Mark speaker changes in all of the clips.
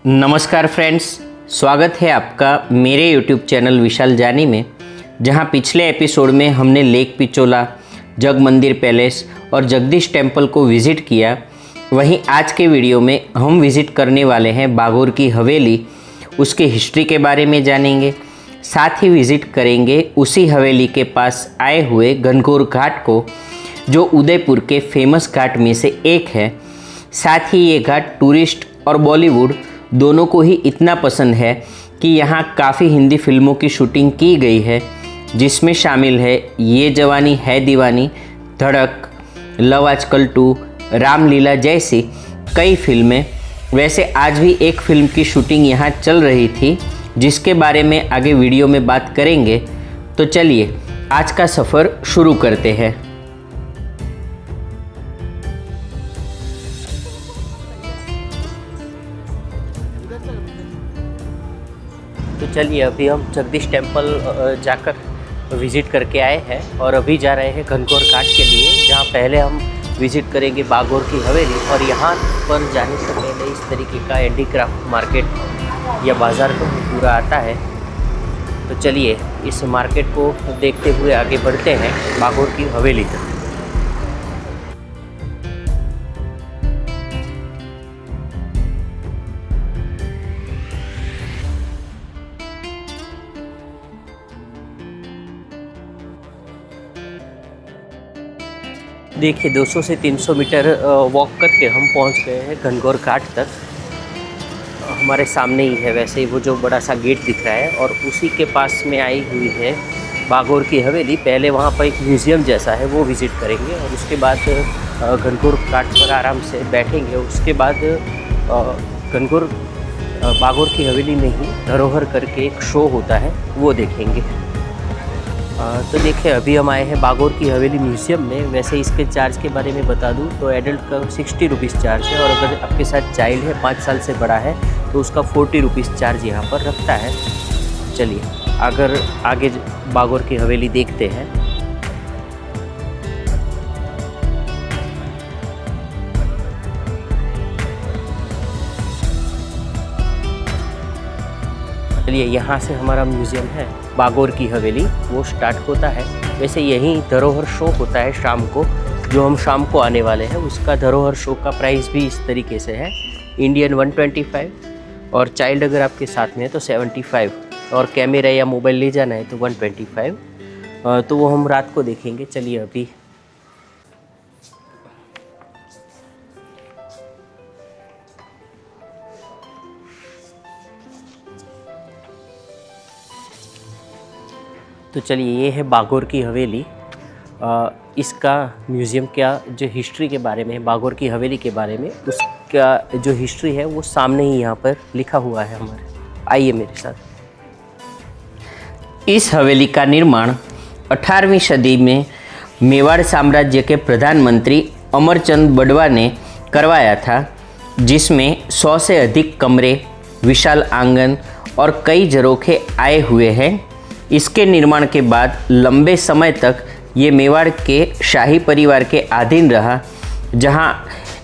Speaker 1: नमस्कार फ्रेंड्स, स्वागत है आपका मेरे YouTube चैनल विशाल जानी में। जहां पिछले एपिसोड में हमने लेक पिचोला, जग मंदिर पैलेस और जगदीश टेम्पल को विज़िट किया, वहीं आज के वीडियो में हम विज़िट करने वाले हैं बागोर की हवेली। उसके हिस्ट्री के बारे में जानेंगे, साथ ही विज़िट करेंगे उसी हवेली के पास आए हुए घनघोर घाट को, जो उदयपुर के फेमस घाट में से एक है। साथ ही ये घाट टूरिस्ट और बॉलीवुड दोनों को ही इतना पसंद है कि यहाँ काफ़ी हिंदी फिल्मों की शूटिंग की गई है, जिसमें शामिल है ये जवानी है दीवानी, धड़क, लव आजकल 2, रामलीला जैसी कई फिल्में। वैसे आज भी एक फिल्म की शूटिंग यहाँ चल रही थी, जिसके बारे में आगे वीडियो में बात करेंगे। तो चलिए आज का सफ़र शुरू करते हैं। तो चलिए अभी हम जगदीश टेम्पल जाकर विज़िट करके आए हैं और अभी जा रहे हैं घनघोर घाट के लिए, जहाँ पहले हम विज़िट करेंगे बागोर की हवेली। और यहाँ पर जाने से पहले इस तरीके का हैंडीक्राफ्ट मार्केट या बाज़ार तो पूरा आता है। तो चलिए इस मार्केट को देखते हुए आगे बढ़ते हैं बागोर की हवेली तक। देखिए 200 से 300 मीटर वॉक करके हम पहुंच गए हैं घनघोर घाट तक। हमारे सामने ही है वैसे ही वो जो बड़ा सा गेट दिख रहा है, और उसी के पास में आई हुई है बागोर की हवेली। पहले वहां पर एक म्यूज़ियम जैसा है वो विज़िट करेंगे और उसके बाद घनघोर घाट पर आराम से बैठेंगे। उसके बाद घनघोर बागोर की हवेली में ही धरोहर करके एक शो होता है वो देखेंगे। तो देखिए अभी हम आए हैं बागोर की हवेली म्यूज़ियम में। वैसे इसके चार्ज के बारे में बता दूं तो एडल्ट का 60 रुपीज़ चार्ज है, और अगर आपके साथ चाइल्ड है 5 साल से बड़ा है तो उसका 40 रुपीज़ चार्ज यहाँ पर रखता है। चलिए अगर आगे बागोर की हवेली देखते हैं। चलिए यहाँ से हमारा म्यूज़ियम है बागोर की हवेली, वो स्टार्ट होता है। वैसे यहीं धरोहर शो होता है शाम को, जो हम शाम को आने वाले हैं। उसका धरोहर शो का प्राइस भी इस तरीके से है, इंडियन 125, और चाइल्ड अगर आपके साथ में है तो 75, और कैमरा या मोबाइल ले जाना है तो 125। तो वो हम रात को देखेंगे। चलिए अभी तो चलिए ये है बागोर की हवेली। इसका म्यूज़ियम का जो हिस्ट्री के बारे में है, बागोर की हवेली के बारे में, उसका जो हिस्ट्री है वो सामने ही यहाँ पर लिखा हुआ है हमारे। आइए मेरे साथ। इस हवेली का निर्माण 18वीं सदी में मेवाड़ साम्राज्य के प्रधानमंत्री अमरचंद बड़वा ने करवाया था, जिसमें 100 से अधिक कमरे, विशाल आंगन और कई झरोखे आए हुए हैं। इसके निर्माण के बाद लंबे समय तक ये मेवाड़ के शाही परिवार के अधीन रहा, जहां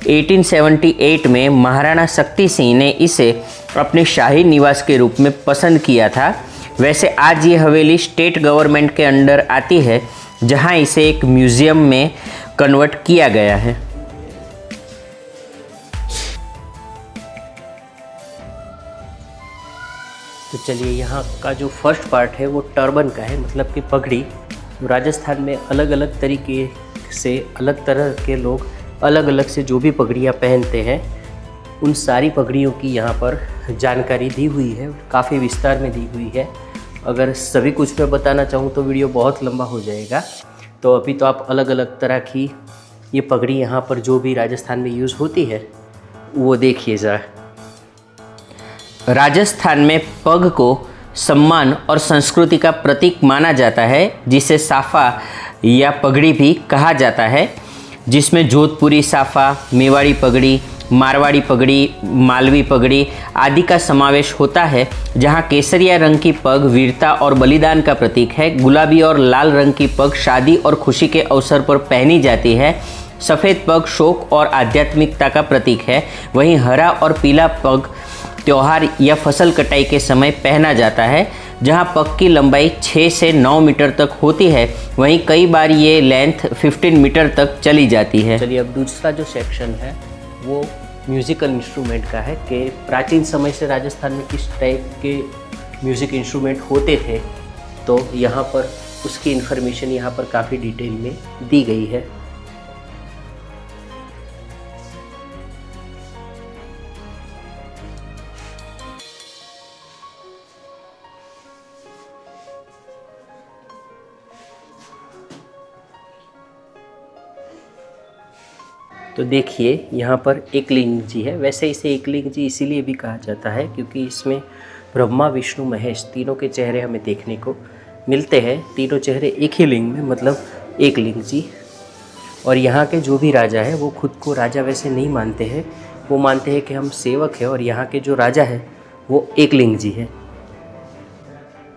Speaker 1: 1878 में महाराणा शक्ति सिंह ने इसे अपने शाही निवास के रूप में पसंद किया था। वैसे आज ये हवेली स्टेट गवर्नमेंट के अंडर आती है, जहां इसे एक म्यूज़ियम में कन्वर्ट किया गया है। तो चलिए यहाँ का जो फर्स्ट पार्ट है वो टर्बन का है, मतलब कि पगड़ी। राजस्थान में अलग अलग तरीके से अलग तरह के लोग अलग अलग से जो भी पगड़ियाँ पहनते हैं, उन सारी पगड़ियों की यहाँ पर जानकारी दी हुई है, काफ़ी विस्तार में दी हुई है। अगर सभी कुछ मैं बताना चाहूँ तो वीडियो बहुत लंबा हो जाएगा। तो अभी तो आप अलग अलग तरह की ये पगड़ी यहाँ पर जो भी राजस्थान में यूज़ होती है वो देखिए ज़रा। राजस्थान में पग को सम्मान और संस्कृति का प्रतीक माना जाता है, जिसे साफा या पगड़ी भी कहा जाता है, जिसमें जोधपुरी साफा, मेवाड़ी पगड़ी, मारवाड़ी पगड़ी, मालवी पगड़ी आदि का समावेश होता है। जहां केसरिया रंग की पग वीरता और बलिदान का प्रतीक है, गुलाबी और लाल रंग की पग शादी और खुशी के अवसर पर पहनी जाती है, सफ़ेद पग शोक और आध्यात्मिकता का प्रतीक है। वहीं हरा और पीला पग त्यौहार या फसल कटाई के समय पहना जाता है, जहां पग की लंबाई 6 से 9 मीटर तक होती है। वहीं कई बार ये लेंथ 15 मीटर तक चली जाती है। चलिए अब दूसरा जो सेक्शन है वो म्यूज़िकल इंस्ट्रूमेंट का है कि प्राचीन समय से राजस्थान में किस टाइप के म्यूज़िक इंस्ट्रूमेंट होते थे, तो यहाँ पर उसकी इन्फॉर्मेशन यहाँ पर काफ़ी डिटेल में दी गई है। तो देखिए यहाँ पर एकलिंग जी है। वैसे इसे एकलिंग जी इसीलिए भी कहा जाता है क्योंकि इसमें ब्रह्मा विष्णु महेश तीनों के चेहरे हमें देखने को मिलते हैं। तीनों चेहरे एक ही लिंग में, मतलब एकलिंग जी। और यहाँ के जो भी राजा है वो खुद को राजा वैसे नहीं मानते हैं, वो मानते हैं कि हम सेवक हैं, और यहाँ के जो राजा है वो एकलिंग जी है।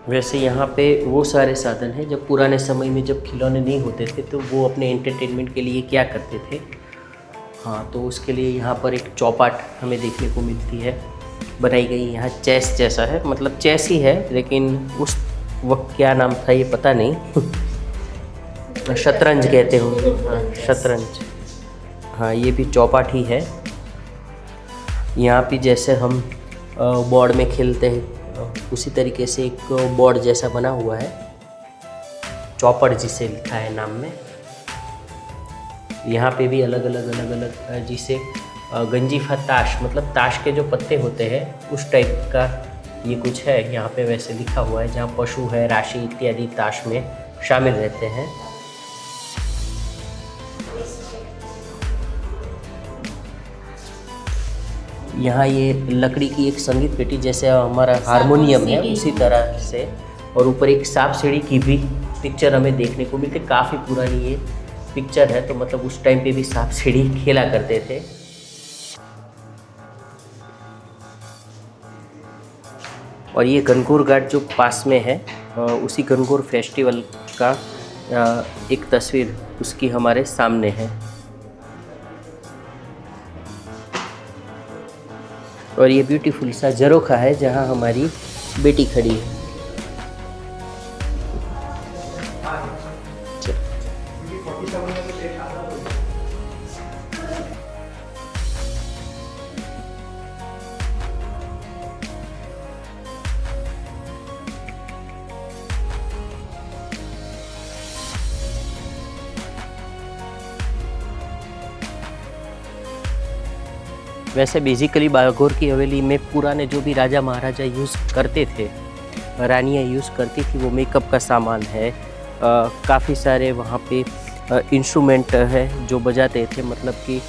Speaker 1: वैसे यहाँ पे वो सारे साधन हैं। जब पुराने समय में जब खिलौने नहीं होते थे तो वो अपने एंटरटेनमेंट के लिए क्या करते थे, हाँ, तो उसके लिए यहाँ पर एक चौपाट हमें देखने को मिलती है, बनाई गई। यहाँ चेस जैसा है, मतलब चेस ही है, लेकिन उस वक्त क्या नाम था ये पता नहीं। शतरंज कहते होंगे, हाँ शतरंज। हाँ, ये भी चौपाट ही है। यहाँ भी जैसे हम बोर्ड में खेलते हैं उसी तरीके से एक बोर्ड जैसा बना हुआ है, चौपड़ जिसे लिखा है नाम में। यहाँ पे भी अलग अलग जिसे गंजीफा ताश, मतलब ताश के जो पत्ते होते हैं उस टाइप का ये कुछ है यहाँ पे वैसे लिखा हुआ है, जहाँ पशु है, राशि इत्यादि ताश में शामिल रहते हैं। यहाँ ये लकड़ी की एक संगीत पेटी जैसे हमारा हारमोनियम है उसी तरह से, और ऊपर एक सांप सीढ़ी की भी पिक्चर हमें देखने को मिलती है। काफ़ी पुरानी ये पिक्चर है, तो मतलब उस टाइम पे भी सांप सीढ़ी खेला करते थे। और ये गणगौर घाट जो पास में है, उसी गणगौर फेस्टिवल का एक तस्वीर उसकी हमारे सामने है। और ये ब्यूटीफुल सा झरोखा है जहाँ हमारी बेटी खड़ी है। वैसे बेसिकली बागोर की हवेली में पुराने जो भी राजा महाराजा यूज़ करते थे, रानियाँ यूज़ करती थी, वो मेकअप का सामान है। काफ़ी सारे वहाँ पे इंस्ट्रूमेंट है जो बजाते थे, मतलब कि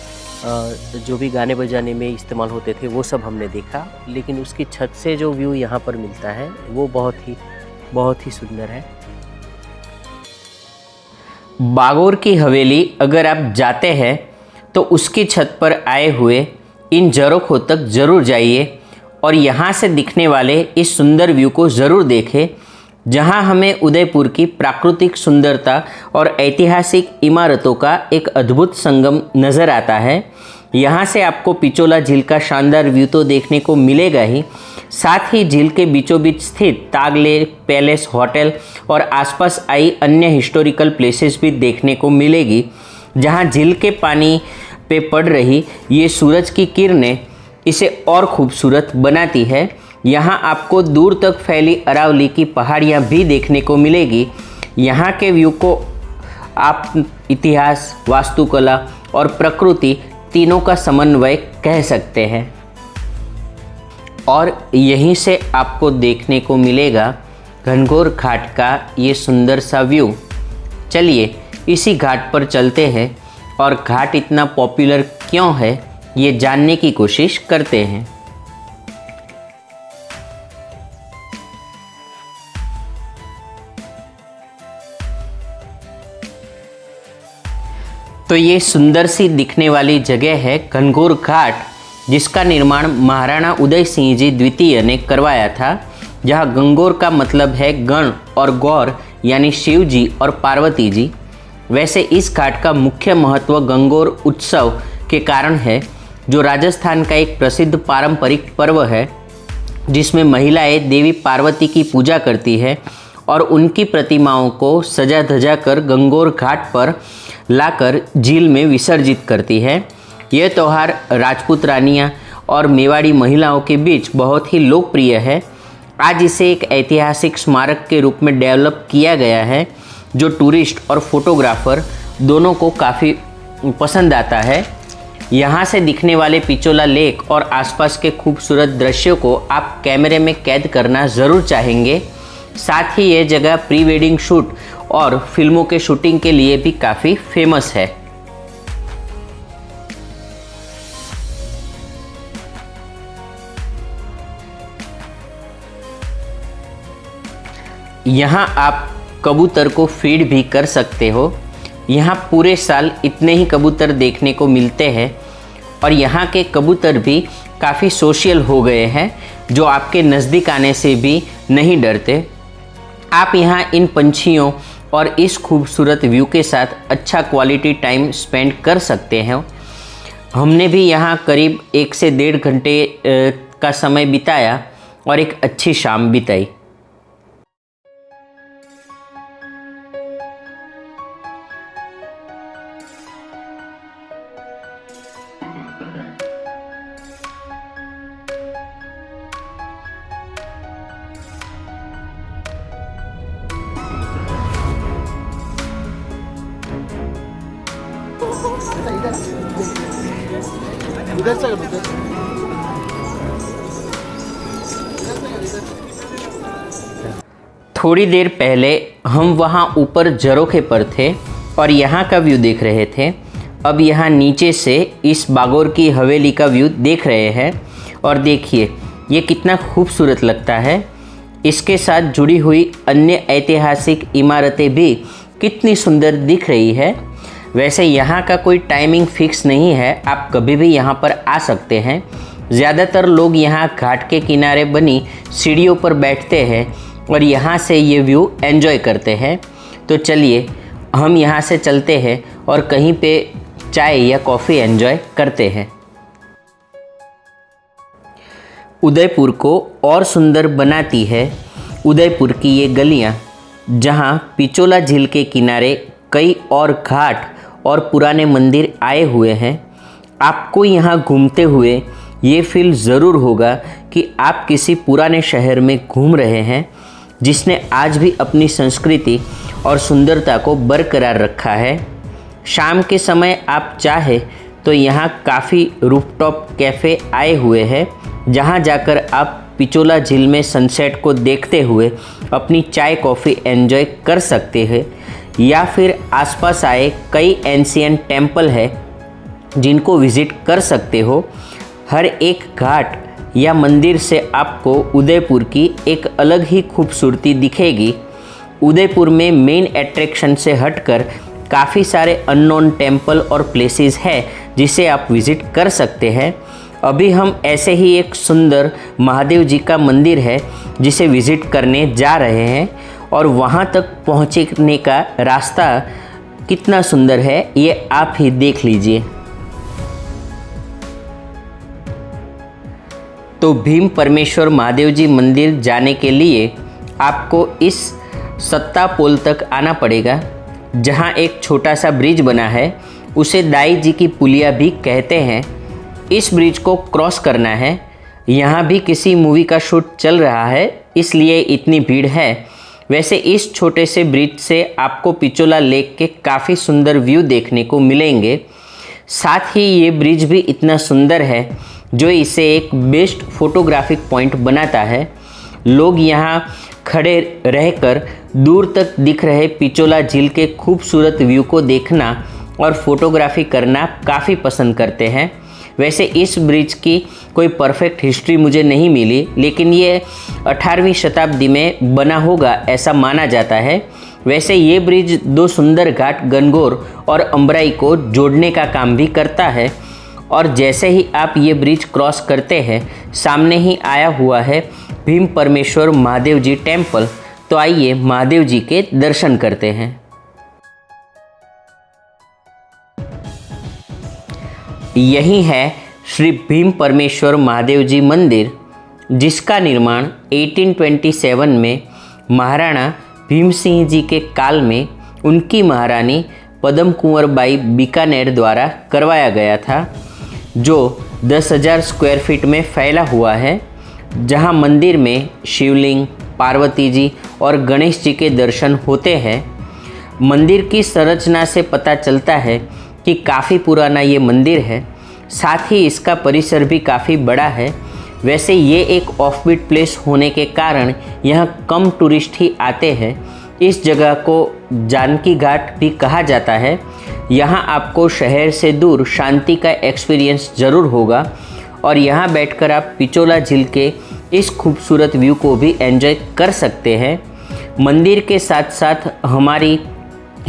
Speaker 1: जो भी गाने बजाने में इस्तेमाल होते थे वो सब हमने देखा। लेकिन उसकी छत से जो व्यू यहाँ पर मिलता है वो बहुत ही सुंदर है। बागोर की हवेली अगर आप जाते हैं तो उसकी छत पर आए हुए इन झरोखों तक ज़रूर जाइए और यहाँ से दिखने वाले इस सुंदर व्यू को ज़रूर देखें, जहाँ हमें उदयपुर की प्राकृतिक सुंदरता और ऐतिहासिक इमारतों का एक अद्भुत संगम नज़र आता है। यहाँ से आपको पिचोला झील का शानदार व्यू तो देखने को मिलेगा ही, साथ ही झील के बीचों बीच स्थित ताग लेक पैलेस होटल और आसपास आई अन्य हिस्टोरिकल प्लेसेस भी देखने को मिलेगी, जहाँ झील के पानी पे पड़ रही ये सूरज की किरणें इसे और खूबसूरत बनाती है। यहाँ आपको दूर तक फैली अरावली की पहाड़ियाँ भी देखने को मिलेगी। यहाँ के व्यू को आप इतिहास, वास्तुकला और प्रकृति तीनों का समन्वय कह सकते हैं। और यहीं से आपको देखने को मिलेगा घनघोर घाट का ये सुंदर सा व्यू। चलिए इसी घाट पर चलते हैं और घाट इतना पॉपुलर क्यों है ये जानने की कोशिश करते हैं। तो ये सुंदर सी दिखने वाली जगह है घनघोर घाट, जिसका निर्माण महाराणा उदय सिंह जी द्वितीय ने करवाया था, जहाँ गंगोर का मतलब है गण और गौर यानी शिव जी और पार्वती जी। वैसे इस घाट का मुख्य महत्व गंगोर उत्सव के कारण है, जो राजस्थान का एक प्रसिद्ध पारंपरिक पर्व है। जिसमें महिलाएं देवी पार्वती की पूजा करती है और उनकी प्रतिमाओं को सजा धजा कर गंगोर घाट पर लाकर झील में विसर्जित करती है। यह त्यौहार राजपूत रानियां और मेवाड़ी महिलाओं के बीच बहुत ही लोकप्रिय है। आज इसे एक ऐतिहासिक स्मारक के रूप में डेवलप किया गया है, जो टूरिस्ट और फोटोग्राफर दोनों को काफ़ी पसंद आता है। यहाँ से दिखने वाले पिचोला लेक और आसपास के खूबसूरत दृश्यों को आप कैमरे में कैद करना ज़रूर चाहेंगे। साथ ही ये जगह प्री वेडिंग शूट और फिल्मों के शूटिंग के लिए भी काफ़ी फेमस है। यहाँ आप कबूतर को फीड भी कर सकते हो। यहाँ पूरे साल इतने ही कबूतर देखने को मिलते हैं और यहाँ के कबूतर भी काफ़ी सोशल हो गए हैं, जो आपके नज़दीक आने से भी नहीं डरते। आप यहाँ इन पंछियों और इस खूबसूरत व्यू के साथ अच्छा क्वालिटी टाइम स्पेंड कर सकते हैं। हमने भी यहाँ करीब 1 से 1.5 घंटे का समय बिताया और एक अच्छी शाम बिताई। थोड़ी देर पहले हम वहाँ ऊपर झरोखे पर थे और यहाँ का व्यू देख रहे थे। अब यहाँ नीचे से इस बागोर की हवेली का व्यू देख रहे हैं और देखिए ये कितना खूबसूरत लगता है। इसके साथ जुड़ी हुई अन्य ऐतिहासिक इमारतें भी कितनी सुंदर दिख रही है। वैसे यहाँ का कोई टाइमिंग फिक्स नहीं है, आप कभी भी यहाँ पर आ सकते हैं। ज़्यादातर लोग यहाँ घाट के किनारे बनी सीढ़ियों पर बैठते हैं और यहाँ से ये व्यू एंजॉय करते हैं। तो चलिए हम यहाँ से चलते हैं और कहीं पे चाय या कॉफ़ी एंजॉय करते हैं। उदयपुर को और सुंदर बनाती है उदयपुर की ये गलियाँ, जहाँ पिचोला झील के किनारे कई और घाट और पुराने मंदिर आए हुए हैं। आपको यहाँ घूमते हुए ये फील ज़रूर होगा कि आप किसी पुराने शहर में घूम रहे हैं, जिसने आज भी अपनी संस्कृति और सुंदरता को बरकरार रखा है। शाम के समय आप चाहे तो यहाँ काफ़ी रूफटॉप कैफ़े आए हुए हैं, जहाँ जाकर आप पिचोला झील में सनसेट को देखते हुए अपनी चाय कॉफ़ी एंजॉय कर सकते हैं। या फिर आसपास आए कई एंशियंट टेम्पल है जिनको विज़िट कर सकते हो। हर एक घाट या मंदिर से आपको उदयपुर की एक अलग ही खूबसूरती दिखेगी। उदयपुर में मेन अट्रैक्शन से हटकर काफ़ी सारे अननोन टेम्पल और प्लेसेस है जिसे आप विज़िट कर सकते हैं। अभी हम ऐसे ही एक सुंदर महादेव जी का मंदिर है जिसे विज़िट करने जा रहे हैं और वहाँ तक पहुँचने का रास्ता कितना सुंदर है ये आप ही देख लीजिए। तो भीम परमेश्वर महादेव जी मंदिर जाने के लिए आपको इस सत्ता पोल तक आना पड़ेगा, जहाँ एक छोटा सा ब्रिज बना है, उसे दाई जी की पुलिया भी कहते हैं। इस ब्रिज को क्रॉस करना है। यहाँ भी किसी मूवी का शूट चल रहा है, इसलिए इतनी भीड़ है। वैसे इस छोटे से ब्रिज से आपको पिचोला लेक के काफ़ी सुंदर व्यू देखने को मिलेंगे। साथ ही ये ब्रिज भी इतना सुंदर है जो इसे एक बेस्ट फोटोग्राफिक पॉइंट बनाता है। लोग यहाँ खड़े रहकर दूर तक दिख रहे पिचोला झील के खूबसूरत व्यू को देखना और फोटोग्राफी करना काफ़ी पसंद करते हैं। वैसे इस ब्रिज की कोई परफेक्ट हिस्ट्री मुझे नहीं मिली, लेकिन ये 18वीं शताब्दी में बना होगा ऐसा माना जाता है। वैसे ये ब्रिज दो सुंदर घाट गणगौर और अम्बराई को जोड़ने का काम भी करता है। और जैसे ही आप ये ब्रिज क्रॉस करते हैं, सामने ही आया हुआ है भीम परमेश्वर महादेव जी टेम्पल। तो आइए महादेव जी के दर्शन करते हैं। यही है श्री भीम परमेश्वर महादेव जी मंदिर। जिसका निर्माण 1827 में महाराणा भीम सिंह जी के काल में उनकी महारानी पद्म कुंवर बाई बीकानेर द्वारा करवाया गया था, जो 10,000 स्क्वायर फीट में फैला हुआ है, जहां मंदिर में शिवलिंग, पार्वती जी और गणेश जी के दर्शन होते हैं। मंदिर की संरचना से पता चलता है कि काफ़ी पुराना ये मंदिर है, साथ ही इसका परिसर भी काफ़ी बड़ा है। वैसे ये एक ऑफबीट प्लेस होने के कारण यहाँ कम टूरिस्ट ही आते हैं। इस जगह को जानकी घाट भी कहा जाता है। यहाँ आपको शहर से दूर शांति का एक्सपीरियंस ज़रूर होगा और यहाँ बैठकर आप पिचोला झील के इस खूबसूरत व्यू को भी एंजॉय कर सकते हैं। मंदिर के साथ साथ हमारी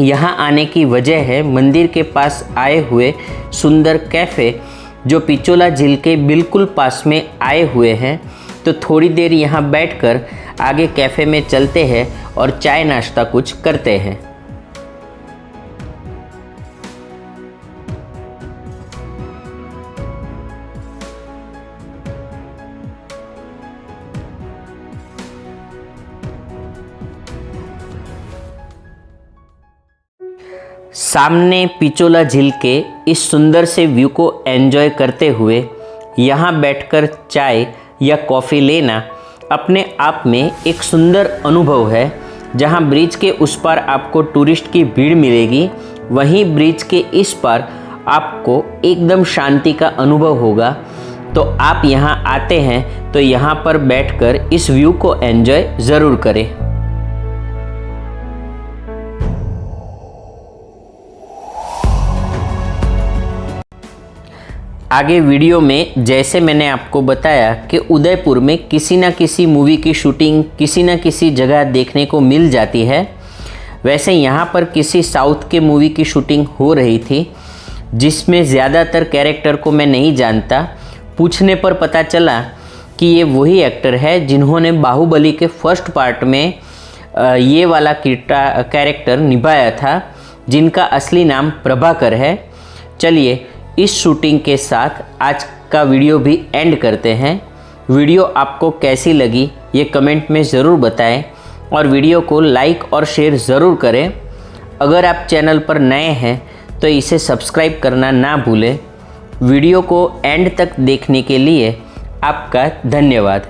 Speaker 1: यहाँ आने की वजह है मंदिर के पास आए हुए सुंदर कैफ़े, जो पिचोला झील के बिल्कुल पास में आए हुए हैं। तो थोड़ी देर यहाँ बैठकर आगे कैफ़े में चलते हैं और चाय नाश्ता कुछ करते हैं। सामने पिचोला झील के इस सुंदर से व्यू को एंजॉय करते हुए यहाँ बैठकर चाय या कॉफ़ी लेना अपने आप में एक सुंदर अनुभव है। जहाँ ब्रिज के उस पार आपको टूरिस्ट की भीड़ मिलेगी, वहीं ब्रिज के इस पार आपको एकदम शांति का अनुभव होगा। तो आप यहाँ आते हैं तो यहाँ पर बैठकर इस व्यू को एंजॉय ज़रूर करें। आगे वीडियो में जैसे मैंने आपको बताया कि उदयपुर में किसी न किसी मूवी की शूटिंग किसी न किसी जगह देखने को मिल जाती है, वैसे यहाँ पर किसी साउथ के मूवी की शूटिंग हो रही थी, जिसमें ज़्यादातर कैरेक्टर को मैं नहीं जानता। पूछने पर पता चला कि ये वही एक्टर है जिन्होंने बाहुबली के फर्स्ट पार्ट में ये वाला कैरेक्टर निभाया था, जिनका असली नाम प्रभाकर है। चलिए इस शूटिंग के साथ आज का वीडियो भी एंड करते हैं। वीडियो आपको कैसी लगी ये कमेंट में ज़रूर बताएं और वीडियो को लाइक और शेयर ज़रूर करें। अगर आप चैनल पर नए हैं तो इसे सब्सक्राइब करना ना भूलें। वीडियो को एंड तक देखने के लिए आपका धन्यवाद।